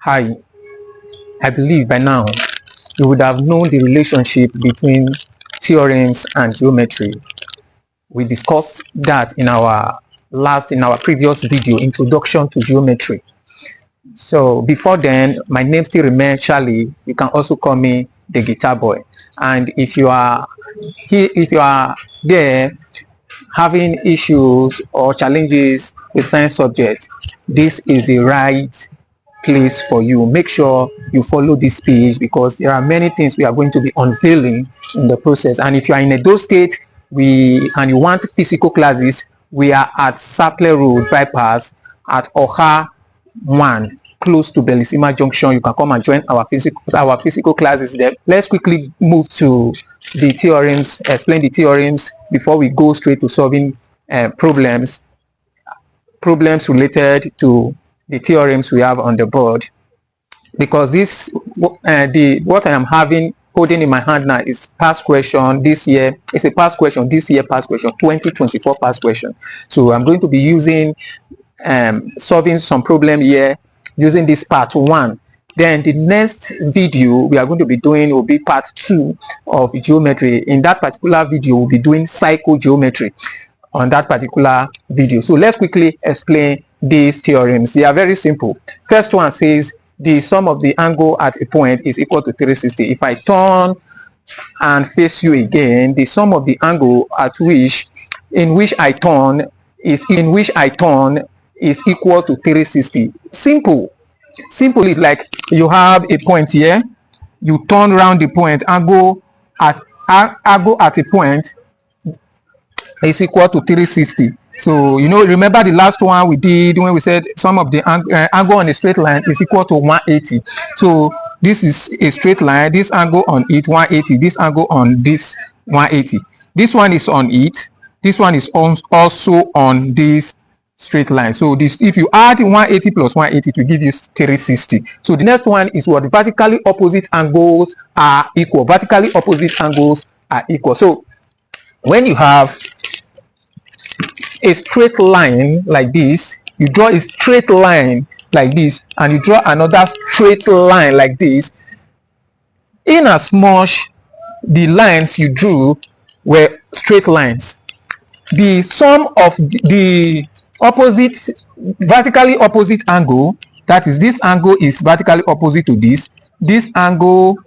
Hi, I believe by now you would have known the relationship between theorems and geometry. We discussed that in our previous video, Introduction to Geometry. So before then, my name still remains Charlie. You can also call me the Guitar Boy. And if you are there having issues or challenges with science subject, this is the right place for you. Make sure you follow this page because there are many things we are going to be unveiling in the process. And if you are in Edo State and you want physical classes, we are at Saple Road bypass at Oha 1, close to Belisima Junction. You can come and join our physical classes there. Let's quickly move to the theorems, explain the theorems before we go straight to solving problems related to the theorems we have on the board, because this what I am holding in my hand now is past question this year. It's a past question this year, past question 2024 past question. So I'm going to be using solving some problem here using this part 1. Then the next video we are going to be doing will be part 2 of geometry. In that particular video, we'll be doing psychogeometry on that particular video. So let's quickly explain these theorems. They are very simple. First one says the sum of the angle at a point is equal to 360. If I turn and face you again, the sum of the angle in which I turn is equal to 360. Simple. Simply, like you have a point here, you turn around the point, angle at a point is equal to 360. So remember the last one we did when we said sum of the angle on a straight line is equal to 180. So this is a straight line, this angle on it 180, this angle on this 180. This one is on it, this one is also on this straight line. So this, if you add 180 plus 180 to give you 360. So the next one is what vertically opposite angles are equal. Vertically opposite angles are equal. So when you have a straight line like this, you draw a straight line like this, and you draw another straight line like this, in as much the lines you drew were straight lines, the sum of the vertically opposite angle, that is, this angle is vertically opposite to this angle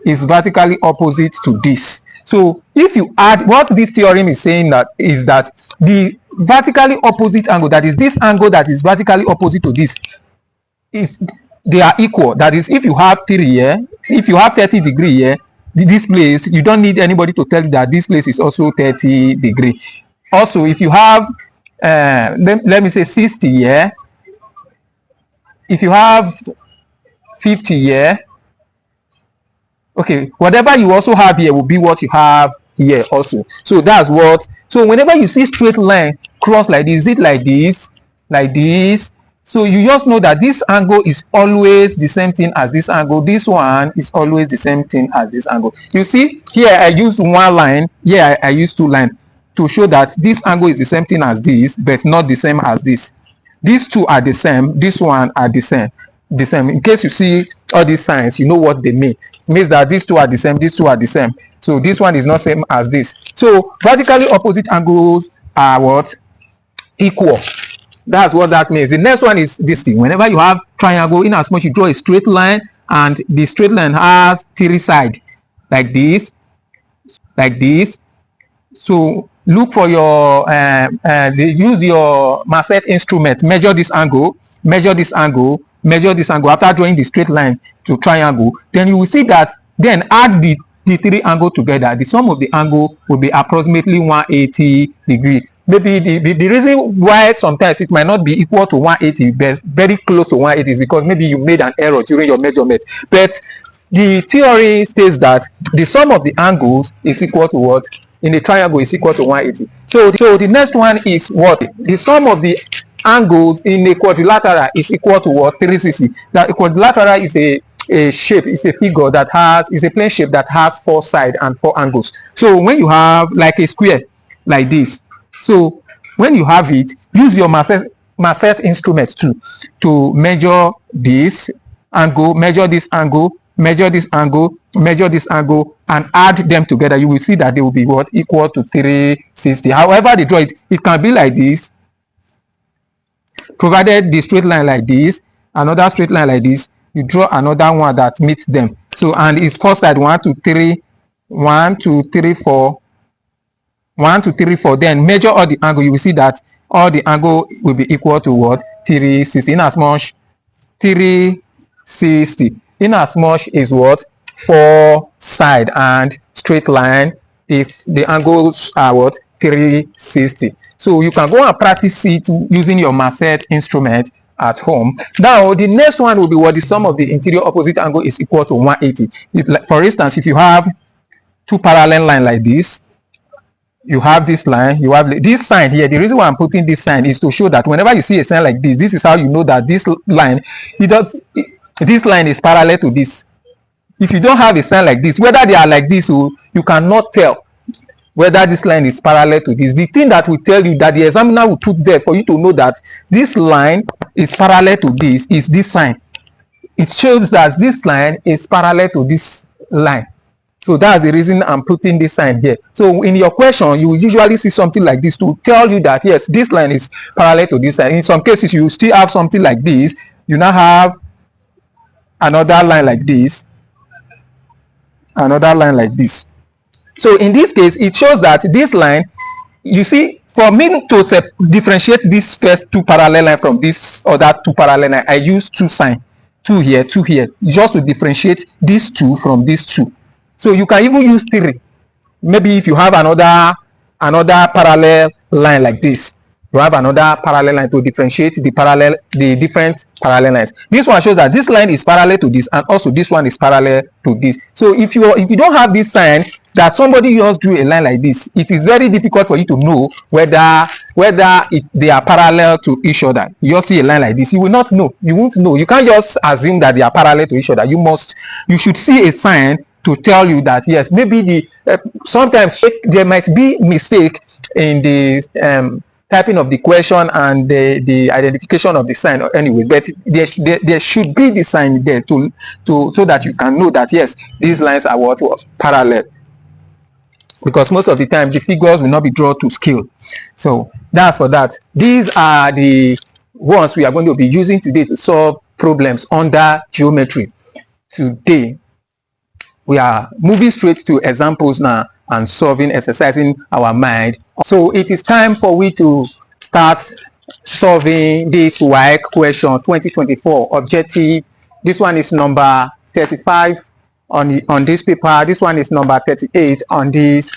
is vertically opposite to this. So if you add, what this theorem is saying is that the vertically opposite angle, that is this angle that is vertically opposite to this, they are equal. That is, if you have 3 here, if you have 30 degree here, this place, you don't need anybody to tell you that this place is also 30 degree. Also, if you have let me say 60 here, if you have 50 here, okay, whatever you also have here will be what you have here also. So that's what, so whenever you see straight line cross like this, is it like this, so you just know that this angle is always the same thing as this angle, this one is always the same thing as this angle. You see here I used 1 line, here I used 2 lines to show that this angle is the same thing as this, but not the same as this. These two are the same, this one are the same. In case you see all these signs, you know what they mean. It means that these two are the same, these two are the same. So this one is not same as this. So vertically opposite angles are what? Equal. That's what that means. The next one is this thing. Whenever you have triangle, in as much you draw a straight line, and the straight line has 3 sides, like this. So look for your use your Marcet instrument, measure this angle, measure this angle after drawing the straight line to triangle. Then you will see that, then add the 3 angles together. The sum of the angle will be approximately 180 degree. Maybe the reason why sometimes it might not be equal to 180, but very close to 180, is because maybe you made an error during your measurement. But the theory states that the sum of the angles is equal to what? In a triangle is equal to 180. So the next one is what? The sum of the angles in a quadrilateral is equal to what? 360. That a quadrilateral is a shape, is a figure that is a plane shape that has 4 sides and 4 angles. So when you have like a square like this, so when you have it, use your Marcet instrument to measure this angle, measure this angle, measure this angle, measure this angle, and add them together, you will see that they will be what? Equal to 360. However they draw it, it can be like this, provided the straight line like this, another straight line like this, you draw another one that meets them. So, and it's first side 1, 2, 3, 1, 2, 3, 4, 1, 2, 3, 4. Then measure all the angle. You will see that all the angle will be equal to what? 360. In as much 360. In as much is what? 4 side and straight line. If the angles are what? 360. So you can go and practice it using your Marcet instrument at home. Now the next one will be what? The sum of the interior opposite angle is equal to 180. If, for instance, if you have two parallel lines like this, you have this line, you have this sign here. The reason why I'm putting this sign is to show that whenever you see a sign like this is how you know that this line, this line is parallel to this. If you don't have a sign like this, whether they are like this, you cannot tell whether this line is parallel to this. The thing that will tell you that the examiner will put there for you to know that this line is parallel to this is this sign. It shows that this line is parallel to this line. So that's the reason I'm putting this sign here. So in your question, you will usually see something like this to tell you that yes, this line is parallel to this line. In some cases, you still have something like this. You now have another line like this, another line like this. So in this case, it shows that this line, you see, for me to differentiate this first two parallel line from this other two parallel line, I use two sign, two here, just to differentiate these two from these two. So you can even use 3. Maybe if you have another parallel line like this, you have another parallel line to differentiate the different parallel lines. This one shows that this line is parallel to this, and also this one is parallel to this. So if you don't have this sign that somebody just drew a line like this, it is very difficult for you to know whether they are parallel to each other. You just see a line like this, you will not know. You won't know. You can't just assume that they are parallel to each other. You should see a sign to tell you that yes, maybe sometimes there might be mistake in the typing of the question and the identification of the sign anyway, but there should be the sign there so that you can know that yes, these lines are what parallel, because most of the time the figures will not be drawn to scale. So that's for that. These are the ones we are going to be using today to solve problems under geometry. Today we are moving straight to examples now and exercising our mind. So it is time for we to start solving this WAEC question 2024 objective. This one is number 35 on this paper. This one is number 38 on this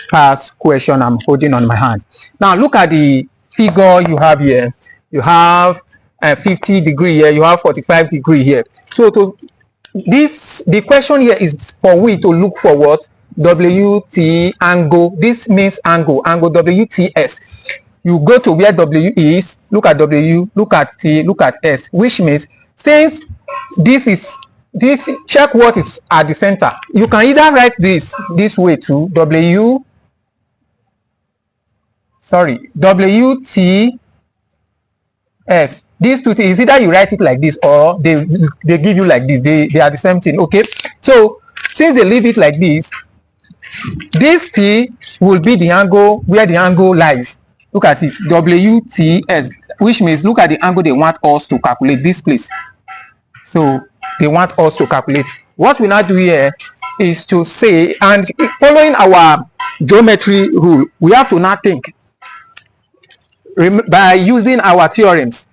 past question I'm holding on my hand. Now look at the figure you have here. You have 50 degree here, you have 45 degree here. So the question here is for we to look for what? WT angle. This means angle WTS. You go to where W is, look at W, look at T, look at S, which means since this check what is at the center. You can either write this way to WTS. These two things, either you write it like this or they give you like this. They are the same thing. Okay, so since they leave it like this T will be the angle where the angle lies. Look at it, WTS, which means look at the angle they want us to calculate, this place. So they want us to calculate. What we now do here is to say, and following our geometry rule, we have to now think by using our theorems.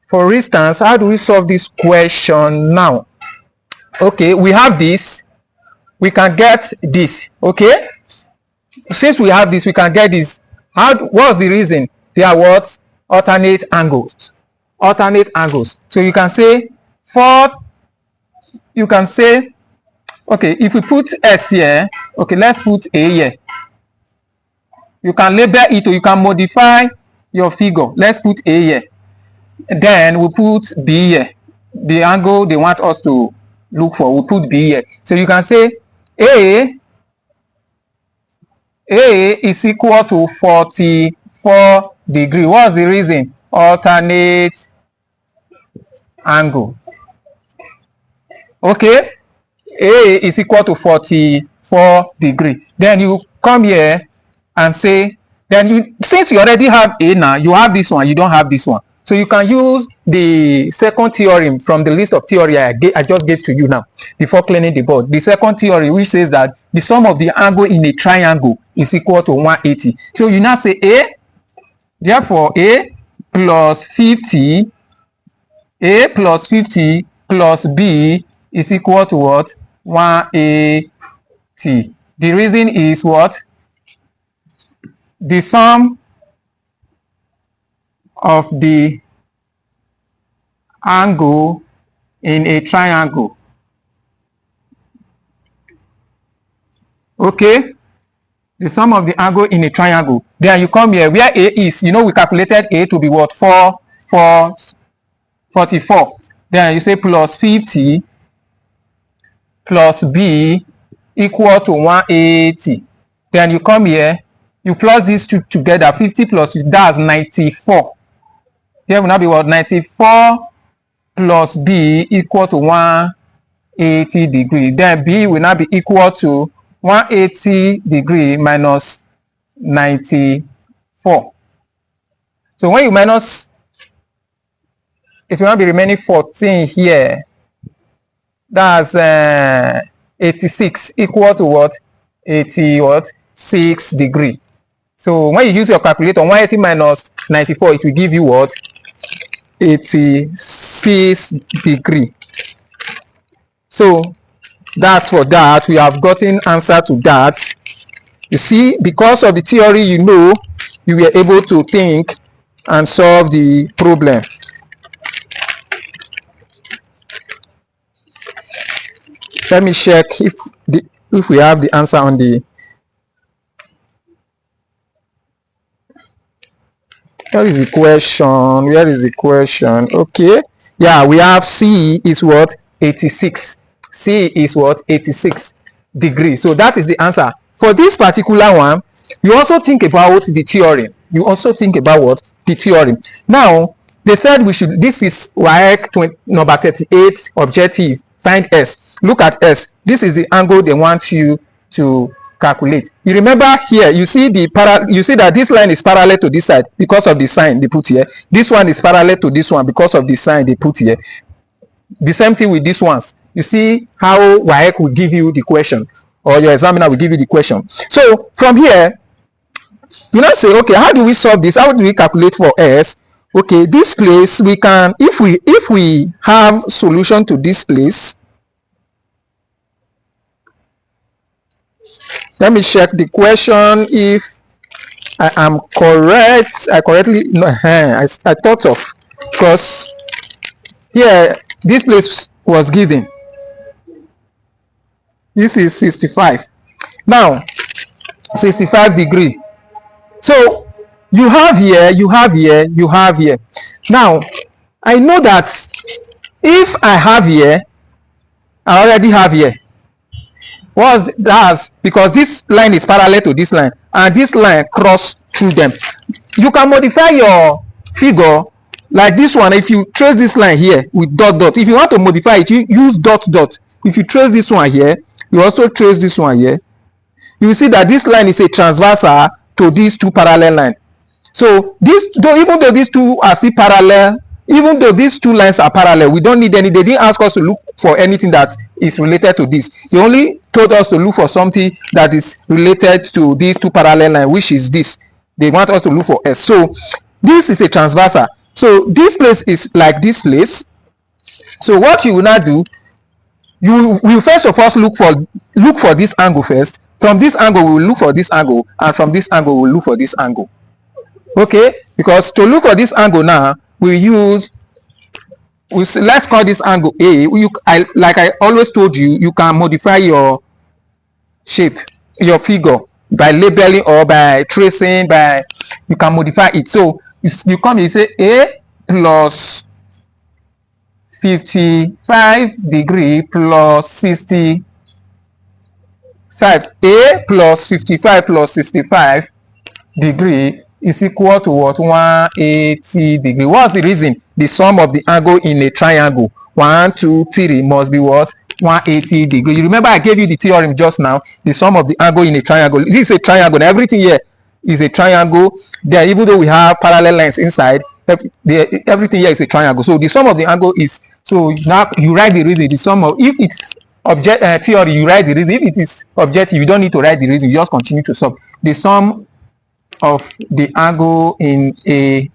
For instance, how do we solve this question now? Okay, we have this, we can get this. Okay, since we have this, we can get this. What's the reason? They are what? Alternate angles. So you can say okay, if we put S here, okay, let's put A here. You can label it or you can modify your figure. Let's put A here. Then we put B here. The angle they want us to look for, we put B here. So you can say A is equal to 44 degree. What's the reason? Alternate angle. Okay, A is equal to 44 degree. Then you come here and say, then you, since you already have A now, you have this one, you don't have this one. So you can use the second theorem from the list of theory I just gave to you now before cleaning the board. The second theory, which says that the sum of the angle in a triangle is equal to 180. So you now say A, therefore A plus 50, A plus 50 plus B is equal to what? 180. The reason is what? The sum of the angle in a triangle. Okay, the sum of the angle in a triangle. Then you come here where A is, you know, we calculated A to be what? 44. Then you say plus 50 plus B equal to 180. Then you come here, you plus these two together, 50 plus 50, that's 94. Here will now be what? 94 plus B equal to 180 degree. Then B will now be equal to 180 degree minus 94. So when you minus, it will now be remaining 14 here. That's 86 equal to what? 6 degree. So when you use your calculator, 180 minus 94, it will give you what? 86 degree. So that's for that. We have gotten answer to that. You see, because of the theory, you know, you were able to think and solve the problem. Let me check if we have the answer on the. Where is the question? Where is the question? Okay. Yeah, we have C is what? 86. C is what? 86 degrees. So that is the answer. For this particular one, you also think about the theorem. You also think about what? The theorem. Now, they said we should, this is WAEC number 38 objective. Find S. Look at S. This is the angle they want you to calculate. You remember here, you see you see that this line is parallel to this side because of the sign they put here. This one is parallel to this one because of the sign they put here. The same thing with these ones. You see how WAEC will give you the question, or your examiner will give you the question. So from here, you now say, okay, how do we solve this? How do we calculate for S? Okay, this place we can, if we have solution to this place, let me check the question if I am correct. I correctly, no, I thought of, because here this place was given. This is 65. Now 65 degree. So you have here, you have here, you have here. Now I know that if I have here, I already have here. What's that? Because this line is parallel to this line, and this line cross through them. You can modify your figure like this one. If you trace this line here with dot dot, if you want to modify it, you use dot dot. If you trace this one here, you also trace this one here. You will see that this line is a transversal to these two parallel lines. So this, even though these two are still parallel, even though these two lines are parallel, we don't need any, they didn't ask us to look for anything that is related to this. They only told us to look for something that is related to these two parallel lines, which is this. They want us to look for S. So this is a transversal. So this place is like this place. So what you will now do, you will first of all look for this angle first. From this angle, we will look for this angle, and from this angle, we will look for this angle. Okay, because to look for this angle now, let's call this angle A. Like I always told you, you can modify your shape, your figure, by labeling or by tracing, you can modify it. So you come, you say A plus 55 degree plus 65. A plus 55 plus 65 degree is equal to what? 180 degree. What's the reason? The sum of the angle in a triangle 1, 2, 3 must be what? 180 degrees. You remember I gave you the theorem just now, the sum of the angle in a triangle. This is a triangle. Everything here is a triangle. There, even though we have parallel lines inside, everything here is a triangle. So the sum of the angle is, so now you write the reason. The sum of, if it's theory, you write the reason. If it is objective, you don't need to write the reason. You just continue to solve. The sum of the angle in a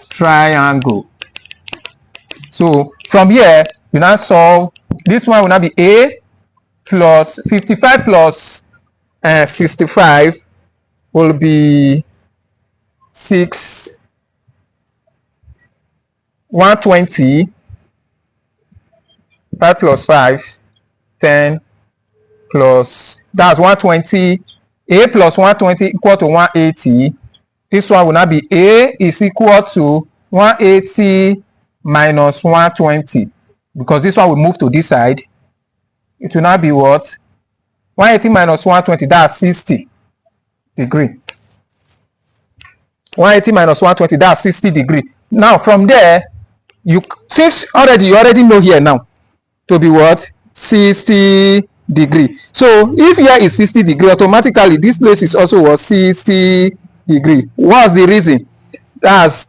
triangle. So from here, you now solve. This one will now be A plus 55 plus 65 will be 120. 5 plus 5, 10 plus, that's 120. A plus 120 equal to 180. This one will now be A is equal to 180 minus 120. Because this one will move to this side. It will now be what? 180 minus 120, that's 60 degree. 180 minus 120, that's 60 degree. Now from there, since you already know here now to be what? 60 degree. So if here is 60 degree, automatically this place is also what? 60 degree. What's the reason? That's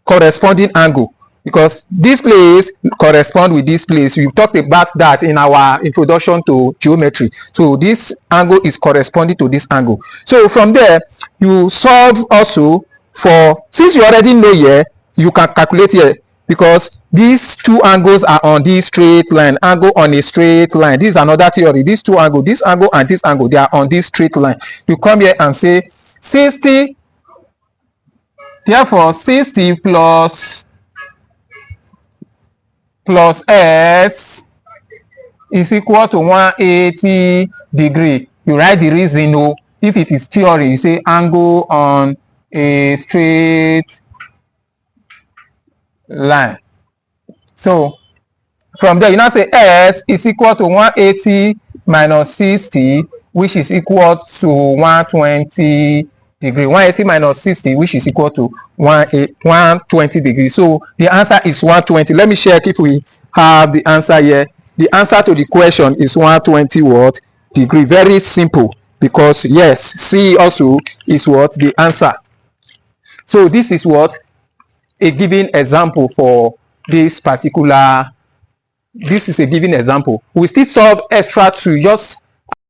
corresponding angle, because this place corresponds with this place. We've talked about that in our introduction to geometry. So this angle is corresponding to this angle. So from there, you solve also for, since you already know here, you can calculate here, because these two angles are on this straight line. Angle on a straight line. This is another theory. These two angles, this angle and this angle, they are on this straight line. You come here and say 60. Therefore, 60 plus S is equal to 180 degree. You write the reason. No, if it is theory, you say angle on a straight line. So from there, you now say S is equal to 180 minus 60, which is equal to 120 degree. 180 minus 60, which is equal to 120 degrees. So the answer is 120. Let me check if we have the answer here. The answer to the question is 120 what? Degree. Very simple, because yes, C also is what? The answer. So this is what? A given example for this particular, this is a given example. We still solve extra to just